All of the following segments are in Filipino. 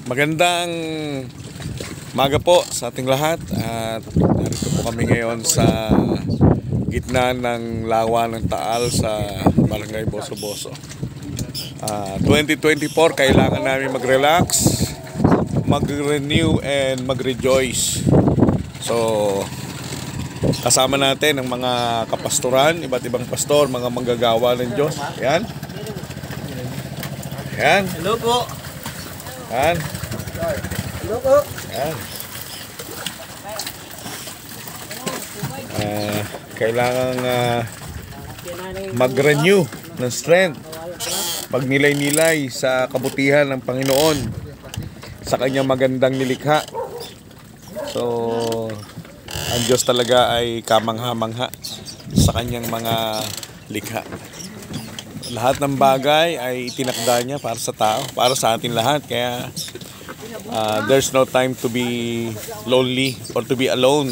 Magandang umaga po sa ating lahat at narito po kami ngayon sa gitna ng lawa ng Taal sa Barangay Boso-Boso. 2024 kailangan namin mag-relax, mag-renew and mag-rejoice. So kasama natin ang mga kapastoran, iba't ibang pastor, mga manggagawa ng Diyos. Ayan. Ayan. Hello po. Ayan. Hello po. Ayan. Kailangan mag-renew ng strength, pagnilay-nilay sa kabutihan ng Panginoon, sa kanyang magandang nilikha. So ang Diyos talaga ay kamangha-mangha sa kanyang mga likha. Lahat ng bagay ay itinakda niya para sa tao, para sa atin lahat. Kaya there's no time to be lonely or to be alone.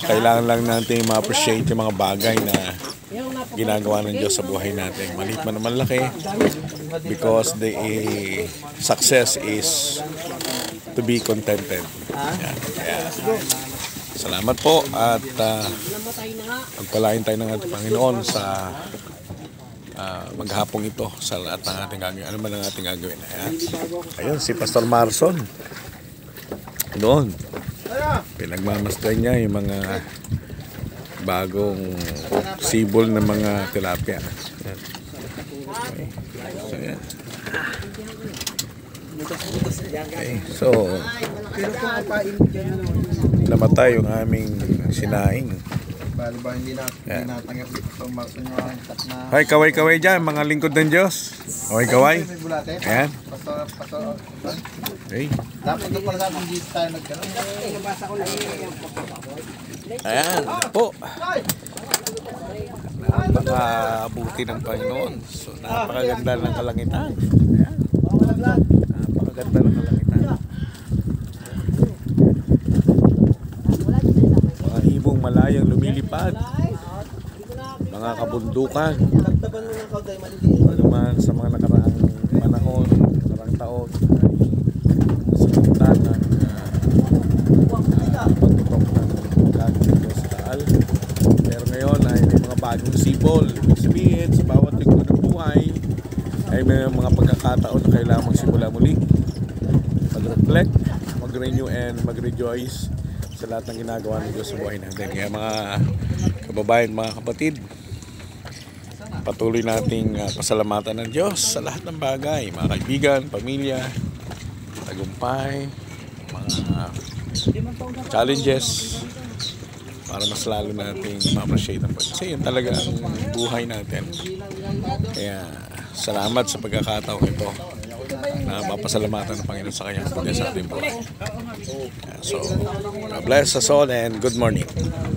Kailangan lang natin ma-appreciate yung mga bagay na ginagawa ng Diyos sa buhay natin. Maliit man o malaki, because the success is to be contented. Kaya, salamat po at pagpalain tayo ng ating Panginoon sa maghapong ito sa lahat ng ating gagawin. Ano man ang ating gagawin? Ayun, si Pastor Marson. Doon. Pinagmamasdan niya yung mga bagong sibol na mga tilapia. Okay. So, yan. Okay. So, namatay yung aming sinaing. Bali ba hindi natanggap dito sa Marson yung tat na... Hoy, kaway-kaway dyan, mga lingkod ng Diyos. Kaway-kaway. Ayan. Pastor. Okay. Dapat ito pala sa ating dito tayo nagkaroon. Ayan, po. Napakabuti ng Panginoon. So, napakaganda ng kalangitan. Ayan. Napakaganda ng kalangitan. Mga ibong malayang lumilipad. Mga kabundukan. Ano man sa mga nakaraang panahon, nakaraang taon, sa kita ng pagtutok ng kagawin sa Taal. Pero ngayon ay may mga bagong sibol. Ibig sabihin, sa bawat lingkod ng buhay ay may mga pagkakataon na kailangan magsimula muli, mag-reflect, mag-renew and mag-rejoice sa lahat ng ginagawa ng Diyos sa buhay natin. Kaya mga kababayan, mga kapatid, patuloy nating pasalamatan ng Diyos sa lahat ng bagay, mga kaibigan, pamilya, tagumpay, mga challenges, para mas lalo nating ma-appreciate ang pag. Kasi yun talaga ang buhay natin. Kaya salamat sa pagkakataon ito na mapasalamatan ng Panginoon sa kanyang pagkakas sa ating buhay. So, God bless us all and good morning.